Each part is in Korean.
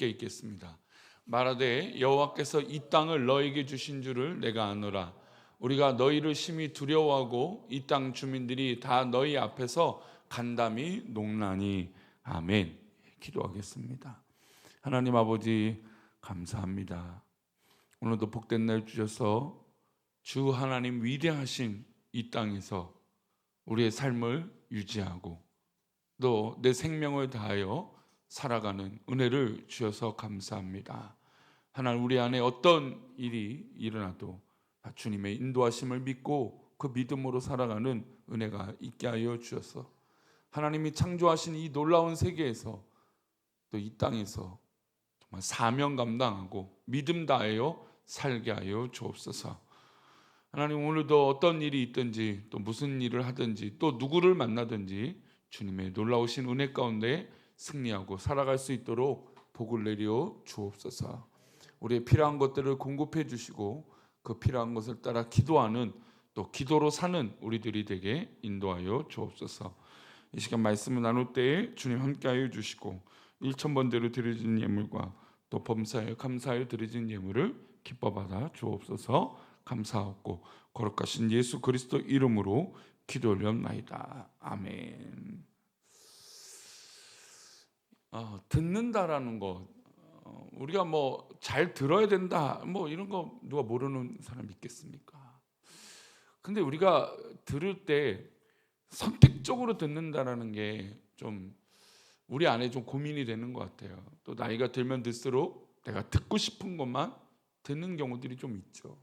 함께 읽겠습니다. 말하되 여호와께서 이 땅을 너에게 주신 줄을 내가 아노라. 우리가 너희를 심히 두려워하고 이 땅 주민들이 다 너희 앞에서 간담이 농나니. 아멘. 기도하겠습니다. 하나님 아버지 감사합니다. 오늘도 복된 날 주셔서 주 하나님 위대하신 이 땅에서 우리의 삶을 유지하고 또 내 생명을 다하여 살아가는 은혜를 주셔서 감사합니다. 하나님, 우리 안에 어떤 일이 일어나도 주님의 인도하심을 믿고 그 믿음으로 살아가는 은혜가 있게 하여 주셔서 하나님이 창조하신 이 놀라운 세계에서 또 이 땅에서 정말 사명 감당하고 믿음 다하여 살게 하여 주옵소서. 하나님, 오늘도 어떤 일이 있든지 또 무슨 일을 하든지 또 누구를 만나든지 주님의 놀라우신 은혜 가운데 승리하고 살아갈 수 있도록 복을 내려 주옵소서. 우리의 필요한 것들을 공급해 주시고 그 필요한 것을 따라 기도하는 또 기도로 사는 우리들이 되게 인도하여 주옵소서. 이 시간 말씀을 나눌 때에 주님 함께하여 주시고 1,000번대로 드려진 예물과 또 범사에 감사하여 드려진 예물을 기뻐 받아 주옵소서. 감사하고 거룩하신 예수 그리스도 이름으로 기도 올려옵나이다. 아멘. 듣는다라는 것, 우리가 뭐 잘 들어야 된다 뭐 이런 거 누가 모르는 사람 있겠습니까? 근데 우리가 들을 때 선택적으로 듣는다라는 게 좀 우리 안에 좀 고민이 되는 것 같아요. 또 나이가 들면 들수록 내가 듣고 싶은 것만 듣는 경우들이 좀 있죠.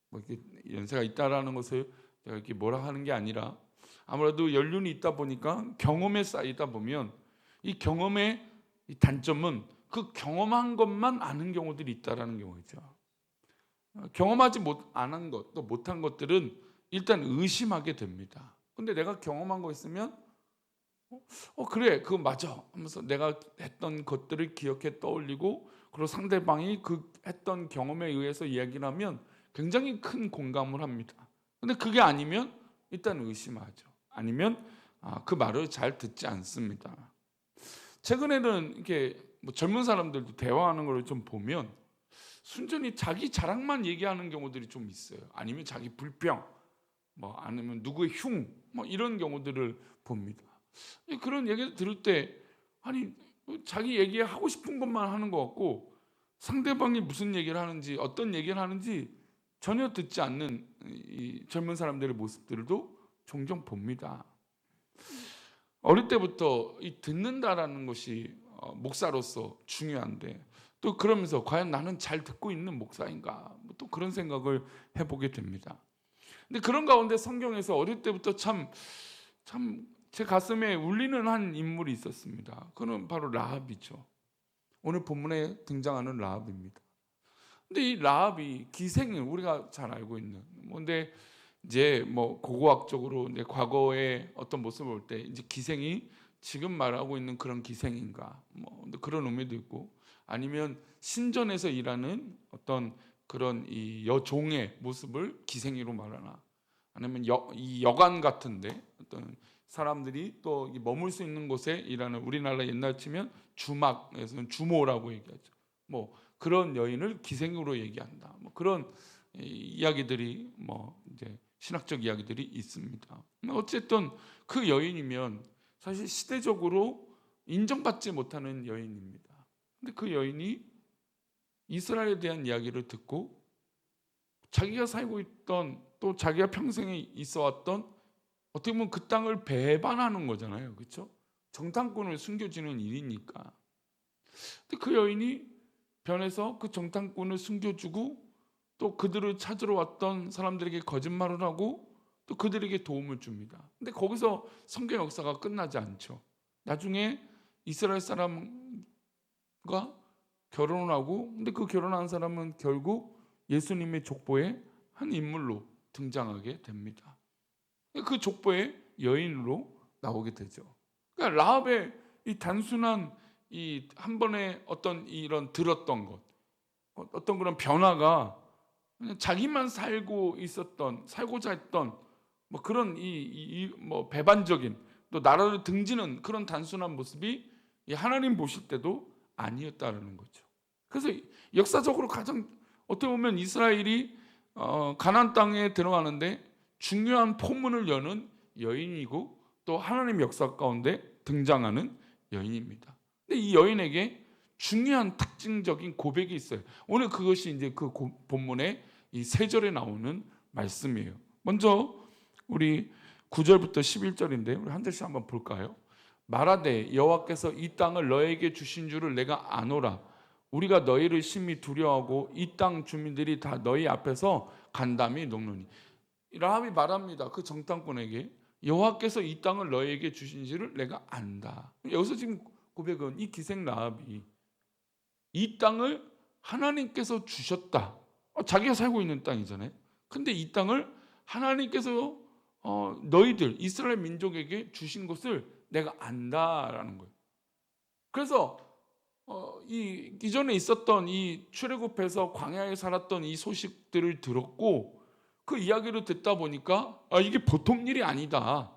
뭐 이렇게 연세가 있다라는 것을 내가 이렇게 뭐라 하는 게 아니라 아무래도 연륜이 있다 보니까 경험에 쌓이다 보면 이 경험의 이 단점은 그 경험한 것만 아는 경우들이 있다라는 경우죠. 경험하지 않은 것, 또 못한 것들은 일단 의심하게 됩니다. 근데 내가 경험한 거 있으면 그래, 그거 맞아 하면서 내가 했던 것들을 기억해 떠올리고 그리고 상대방이 그 했던 경험에 의해서 이야기를 하면 굉장히 큰 공감을 합니다. 근데 그게 아니면 일단 의심하죠. 아니면 그 말을 잘 듣지 않습니다. 최근에는 이렇게 뭐 젊은 사람들도 대화하는 걸 좀 보면 순전히 자기 자랑만 얘기하는 경우들이 좀 있어요. 아니면 자기 불평, 뭐 아니면 누구의 흉, 뭐 이런 경우들을 봅니다. 그런 얘기를 들을 때 아니 자기 얘기하고 싶은 것만 하는 것 같고 상대방이 무슨 얘기를 하는지 어떤 얘기를 하는지 전혀 듣지 않는 이 젊은 사람들의 모습들도 종종 봅니다. 어릴 때부터 이 듣는다라는 것이 목사로서 중요한데 또 그러면서 과연 나는 잘 듣고 있는 목사인가 또 그런 생각을 해보게 됩니다. 근데 그런 가운데 성경에서 어릴 때부터 참 제 가슴에 울리는 한 인물이 있었습니다. 그는 바로 라합이죠. 오늘 본문에 등장하는 라합입니다. 근데 이 라합이 기생을 우리가 잘 알고 있는 근데 이제 뭐 고고학적으로 이제 과거의 어떤 모습을 볼 때 이제 기생이 지금 말하고 있는 그런 기생인가 뭐 그런 의미도 있고 아니면 신전에서 일하는 어떤 그런 이 여종의 모습을 기생이로 말하나 아니면 이 여관 같은데 어떤 사람들이 또 머물 수 있는 곳에 일하는 우리나라 옛날 치면 주막에서는 주모라고 얘기하죠. 뭐 그런 여인을 기생으로 얘기한다. 뭐 그런 이야기들이 뭐 이제 신학적 이야기들이 있습니다. 어쨌든 그 여인이면 사실 시대적으로 인정받지 못하는 여인입니다. 근데 그 여인이 이스라엘에 대한 이야기를 듣고 자기가 살고 있던 또 자기가 평생에 있어왔던 어떻게 보면 그 땅을 배반하는 거잖아요. 그렇죠? 정탐꾼을 숨겨주는 일이니까. 근데 그 여인이 변해서 그 정탐꾼을 숨겨주고 또 그들을 찾으러 왔던 사람들에게 거짓말을 하고 또 그들에게 도움을 줍니다. 근데 거기서 성경 역사가 끝나지 않죠. 나중에 이스라엘 사람과 결혼을 하고 근데 그 결혼한 사람은 결국 예수님의 족보의 한 인물로 등장하게 됩니다. 그 족보의 여인으로 나오게 되죠. 그러니까 라합의 이 단순한 이 한 번의 어떤 이런 들었던 것, 어떤 그런 변화가 그냥 자기만 살고자 했던 뭐 그런 뭐 배반적인 또 나라를 등지는 그런 단순한 모습이 하나님 보실 때도 아니었다라는 거죠. 그래서 역사적으로 가장 어떻게 보면 이스라엘이 가나안 땅에 들어가는데 중요한 포문을 여는 여인이고 또 하나님의 역사 가운데 등장하는 여인입니다. 근데 이 여인에게 중요한 특징적인 고백이 있어요. 오늘 그것이 이제 그 본문의 이 3절에 나오는 말씀이에요. 먼저 우리 9절부터 11절인데 우리 한 절씩 한번 볼까요? 말하되 여호와께서 이 땅을 너에게 주신 줄을 내가 아노라. 우리가 너희를 심히 두려워하고 이 땅 주민들이 다 너희 앞에서 간담이 녹노니. 라합이 말합니다. 그 정탐꾼에게 여호와께서 이 땅을 너에게 주신 줄을 내가 안다. 여기서 지금 고백은 이 기생 라합이 이 땅을 하나님께서 주셨다. 자기가 살고 있는 땅이잖아요. 근데 이 땅을 하나님께서 너희들 이스라엘 민족에게 주신 것을 내가 안다라는 거예요. 그래서 이 이전에 있었던 이 출애굽해서 광야에 살았던 이 소식들을 들었고 그 이야기를 듣다 보니까 이게 보통 일이 아니다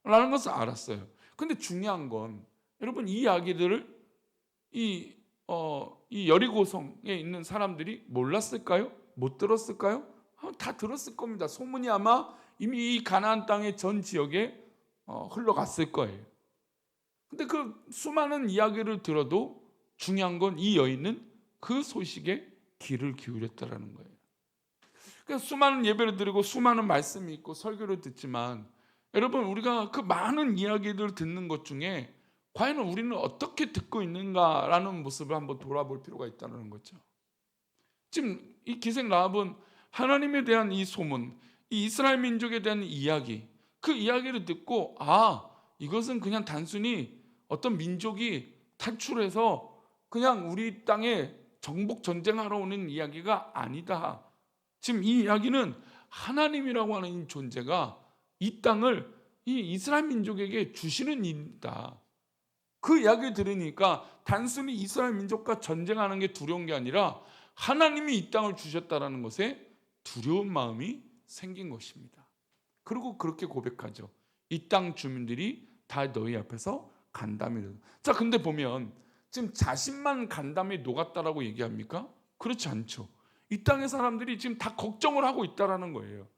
라는 것을 알았어요. 근데 중요한 건 여러분 이 이야기들을 이 여리고성에 있는 사람들이 몰랐을까요? 못 들었을까요? 다 들었을 겁니다. 소문이 아마 이미 이 가나안 땅의 전 지역에 흘러갔을 거예요. 근데 그 수많은 이야기를 들어도 중요한 건 이 여인은 그 소식에 귀를 기울였다라는 거예요. 그래서 수많은 예배를 드리고 수많은 말씀이 있고 설교를 듣지만 여러분 우리가 그 많은 이야기들을 듣는 것 중에 과연 우리는 어떻게 듣고 있는가라는 모습을 한번 돌아볼 필요가 있다는 거죠. 지금 이 기생 라합은 하나님에 대한 이 소문, 이 이스라엘 민족에 대한 이야기, 그 이야기를 듣고 이것은 그냥 단순히 어떤 민족이 탈출해서 그냥 우리 땅에 정복 전쟁하러 오는 이야기가 아니다. 지금 이 이야기는 하나님이라고 하는 이 존재가 이 땅을 이 이스라엘 민족에게 주시는 일이다. 그 이야기를 들으니까 단순히 이스라엘 민족과 전쟁하는 게 두려운 게 아니라 하나님이 이 땅을 주셨다라는 것에 두려운 마음이 생긴 것입니다. 그리고 그렇게 고백하죠. 이 땅 주민들이 다 너희 앞에서 간담이 녹아. 자, 근데 보면 지금 자신만 간담이 녹았다라고 얘기합니까? 그렇지 않죠. 이 땅의 사람들이 지금 다 걱정을 하고 있다라는 거예요.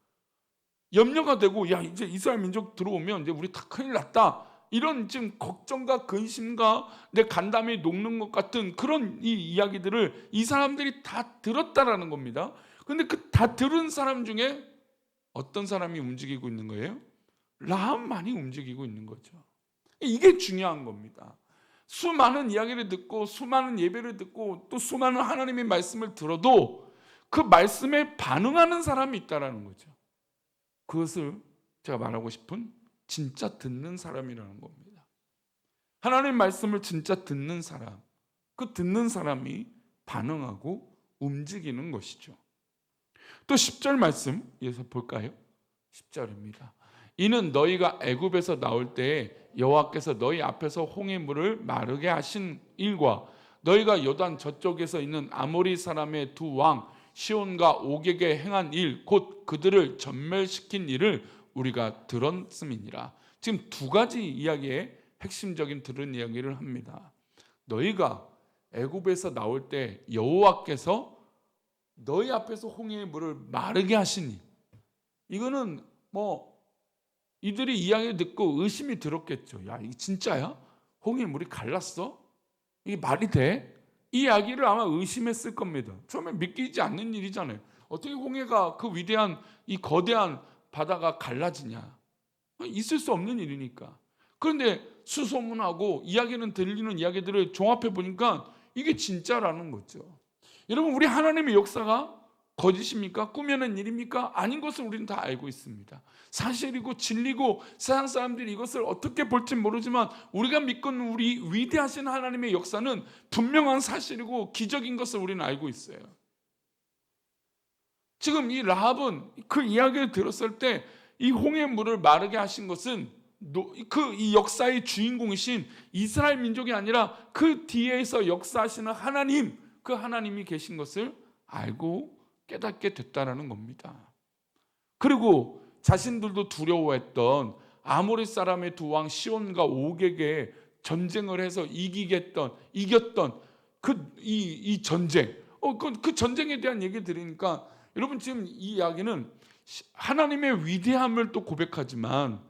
염려가 되고 이제 이스라엘 민족 들어오면 이제 우리 다 큰일 났다. 이런 지금 걱정과 근심과 내 간담이 녹는 것 같은 그런 이 이야기들을 이 사람들이 다 들었다라는 겁니다. 근데 그 다 들은 사람 중에 어떤 사람이 움직이고 있는 거예요? 라합만이 움직이고 있는 거죠. 이게 중요한 겁니다. 수많은 이야기를 듣고 수많은 예배를 듣고 또 수많은 하나님의 말씀을 들어도 그 말씀에 반응하는 사람이 있다라는 거죠. 그것을 제가 말하고 싶은 진짜 듣는 사람이라는 겁니다. 하나님의 말씀을 진짜 듣는 사람, 그 듣는 사람이 반응하고 움직이는 것이죠. 또 10절 말씀에서 볼까요? 10절입니다. 이는 너희가 애굽에서 나올 때에 여호와께서 너희 앞에서 홍해 물을 마르게 하신 일과 너희가 요단 저쪽에서 있는 아모리 사람의 두 왕 시온과 옥에게 행한 일, 곧 그들을 전멸시킨 일을 우리가 들었음이니라. 지금 두 가지 이야기의 핵심적인 들은 이야기를 합니다. 너희가 애굽에서 나올 때 여호와께서 너희 앞에서 홍해의 물을 마르게 하시니, 이거는 이들이 이야기를 듣고 의심이 들었겠죠. 야, 이게 진짜야? 홍해의 물이 갈랐어? 이게 말이 돼? 이 이야기를 아마 의심했을 겁니다. 처음에 믿기지 않는 일이잖아요. 어떻게 홍해가 그 위대한 이 거대한 바다가 갈라지냐? 있을 수 없는 일이니까. 그런데 수소문하고 이야기는 들리는 이야기들을 종합해 보니까 이게 진짜라는 거죠. 여러분, 우리 하나님의 역사가 거짓입니까? 꾸며낸 일입니까? 아닌 것을 우리는 다 알고 있습니다. 사실이고 진리고 세상 사람들이 이것을 어떻게 볼지 모르지만 우리가 믿고 있는 우리 위대하신 하나님의 역사는 분명한 사실이고 기적인 것을 우리는 알고 있어요. 지금 이 라합은 그 이야기를 들었을 때 이 홍해 물을 마르게 하신 것은 이 역사의 주인공이신 이스라엘 민족이 아니라 그 뒤에서 역사하시는 하나님, 그 하나님이 계신 것을 알고 깨닫게 됐다라는 겁니다. 그리고 자신들도 두려워했던 아모리 사람의 두 왕 시온과 옥에게 전쟁을 해서 이겼던 이 전쟁, 그 전쟁에 대한 얘기 들으니까 여러분 지금 이 이야기는 하나님의 위대함을 또 고백하지만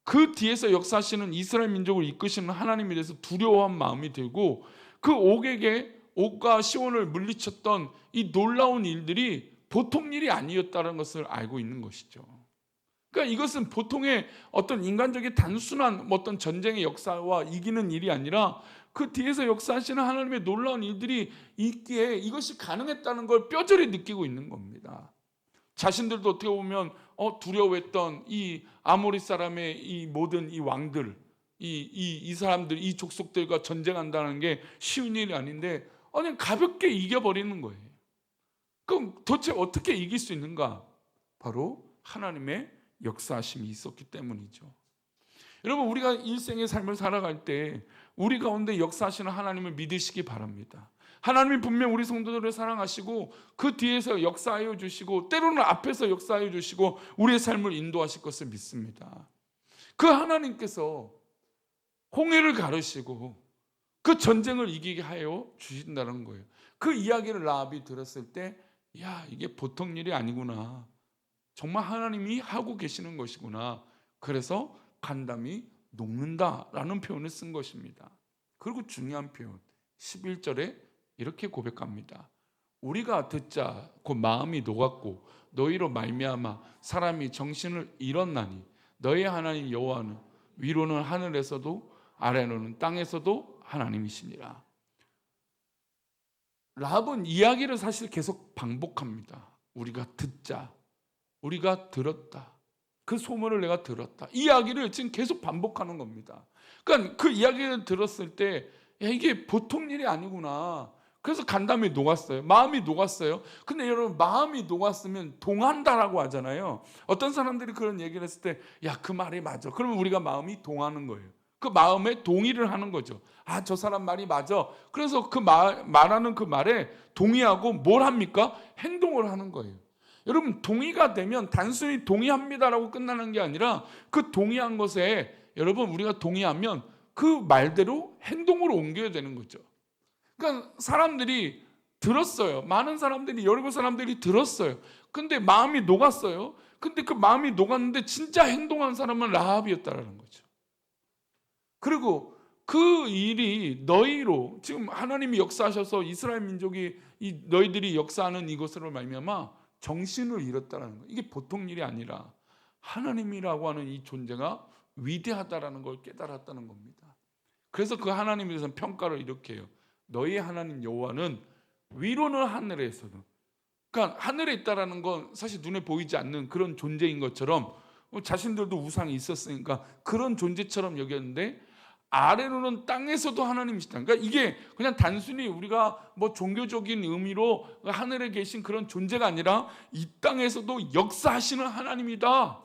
그 뒤에서 역사하시는 이스라엘 민족을 이끄시는 하나님에 대해서 두려워한 마음이 들고 그 옥과 시온을 물리쳤던 이 놀라운 일들이 보통 일이 아니었다는 것을 알고 있는 것이죠. 그러니까 이것은 보통의 어떤 인간적인 단순한 어떤 전쟁의 역사와 이기는 일이 아니라 그 뒤에서 역사하시는 하나님의 놀라운 일들이 있기에 이것이 가능했다는 걸 뼈저리 느끼고 있는 겁니다. 자신들도 어떻게 보면 두려워했던 이 아모리 사람의 이 모든 이 왕들, 이 사람들, 이 족속들과 전쟁한다는 게 쉬운 일이 아닌데 그냥 가볍게 이겨버리는 거예요. 그럼 도대체 어떻게 이길 수 있는가? 바로 하나님의 역사하심이 있었기 때문이죠. 여러분, 우리가 일생의 삶을 살아갈 때 우리 가운데 역사하시는 하나님을 믿으시기 바랍니다. 하나님이 분명 우리 성도들을 사랑하시고 그 뒤에서 역사하여 주시고 때로는 앞에서 역사하여 주시고 우리의 삶을 인도하실 것을 믿습니다. 그 하나님께서 홍해를 가르시고 그 전쟁을 이기게 하여 주신다는 거예요. 그 이야기를 라합이 들었을 때 이게 보통 일이 아니구나. 정말 하나님이 하고 계시는 것이구나. 그래서 간담이 녹는다라는 표현을 쓴 것입니다. 그리고 중요한 표현 11절에 이렇게 고백합니다. 우리가 듣자 곧 마음이 녹았고 너희로 말미암아 사람이 정신을 잃었나니 너희 하나님 여호와는 위로는 하늘에서도 아래로는 땅에서도 하나님이시니라. 라합은 이야기를 사실 계속 반복합니다. 우리가 듣자, 우리가 들었다, 그 소문을 내가 들었다. 이 이야기를 지금 계속 반복하는 겁니다. 그러니까 그 이야기를 들었을 때 이게 보통 일이 아니구나. 그래서 간담이 녹았어요. 마음이 녹았어요. 근데 여러분, 마음이 녹았으면 동한다라고 하잖아요. 어떤 사람들이 그런 얘기를 했을 때 그 말이 맞아. 그러면 우리가 마음이 동하는 거예요. 그 마음에 동의를 하는 거죠. 저 사람 말이 맞아. 그래서 그 말하는 그 말에 동의하고 뭘 합니까? 행동을 하는 거예요. 여러분, 동의가 되면 단순히 동의합니다라고 끝나는 게 아니라 그 동의한 것에 여러분 우리가 동의하면 그 말대로 행동으로 옮겨야 되는 거죠. 그러니까 사람들이 들었어요. 많은 사람들이, 여러 사람들이 들었어요. 근데 마음이 녹았어요. 근데 그 마음이 녹았는데 진짜 행동한 사람은 라합이었다라는 거죠. 그리고 그 일이 너희로, 지금 하나님이 역사하셔서 이스라엘 민족이 너희들이 역사하는 이것으로 말미암아 정신을 잃었다는 거예요. 이게 보통 일이 아니라 하나님이라고 하는 이 존재가 위대하다라는 걸 깨달았다는 겁니다. 그래서 그 하나님에 대해서는 평가를 이렇게 해요. 너희 하나님 여호와는 위로는 하늘에서는, 그러니까 하늘에 있다라는 건 사실 눈에 보이지 않는 그런 존재인 것처럼 자신들도 우상이 있었으니까 그런 존재처럼 여겼는데 아래로는 땅에서도 하나님이시다. 그러니까 이게 그냥 단순히 우리가 뭐 종교적인 의미로 하늘에 계신 그런 존재가 아니라 이 땅에서도 역사하시는 하나님이다.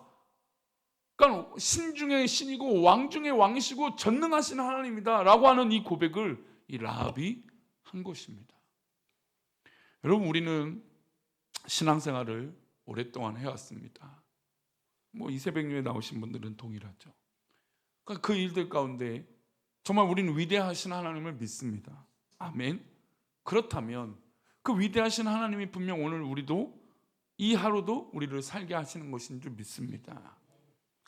그러니까 신 중의 신이고 왕 중의 왕이시고 전능하신 하나님이다라고 하는 이 고백을 이 라합이 한 것입니다. 여러분, 우리는 신앙생활을 오랫동안 해왔습니다. 뭐 이 새벽녘에 나오신 분들은 동일하죠. 그러니까 그 일들 가운데 정말 우리는 위대하신 하나님을 믿습니다. 아멘. 그렇다면 그 위대하신 하나님이 분명 오늘 우리도 이 하루도 우리를 살게 하시는 것인 줄 믿습니다.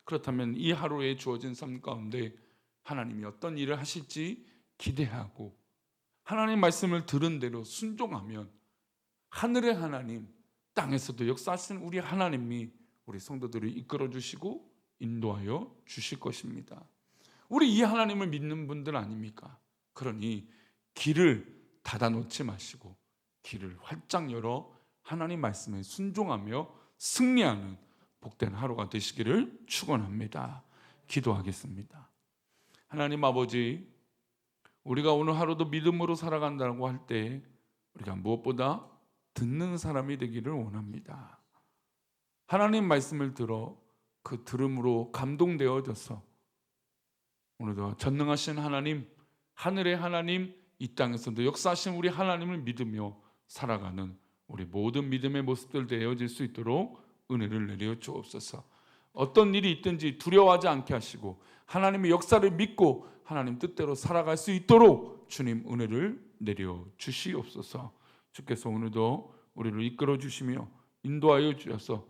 그렇다면 이 하루에 주어진 삶 가운데 하나님이 어떤 일을 하실지 기대하고 하나님 말씀을 들은 대로 순종하면 하늘의 하나님, 땅에서도 역사하시는 우리 하나님이 우리 성도들을 이끌어 주시고 인도하여 주실 것입니다. 우리 이 하나님을 믿는 분들 아닙니까? 그러니 길을 닫아놓지 마시고 길을 활짝 열어 하나님 말씀에 순종하며 승리하는 복된 하루가 되시기를 축원합니다. 기도하겠습니다. 하나님 아버지, 우리가 오늘 하루도 믿음으로 살아간다고 할 때 우리가 무엇보다 듣는 사람이 되기를 원합니다. 하나님 말씀을 들어 그 들음으로 감동되어져서 오늘도 전능하신 하나님, 하늘의 하나님, 이 땅에서도 역사하신 우리 하나님을 믿으며 살아가는 우리 모든 믿음의 모습들 되어질 수 있도록 은혜를 내려 주옵소서. 어떤 일이 있든지 두려워하지 않게 하시고 하나님의 역사를 믿고 하나님 뜻대로 살아갈 수 있도록 주님 은혜를 내려 주시옵소서. 주께서 오늘도 우리를 이끌어 주시며 인도하여 주셔서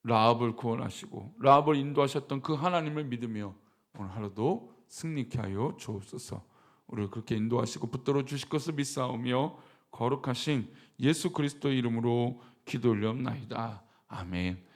라합을 구원하시고 라합을 인도하셨던 그 하나님을 믿으며 오늘 하루도 승리케 하여 주옵소서. 우리를 그렇게 인도하시고 붙들어 주실 것을 믿사오며 거룩하신 예수 그리스도의 이름으로 기도 올리옵나이다. 아멘.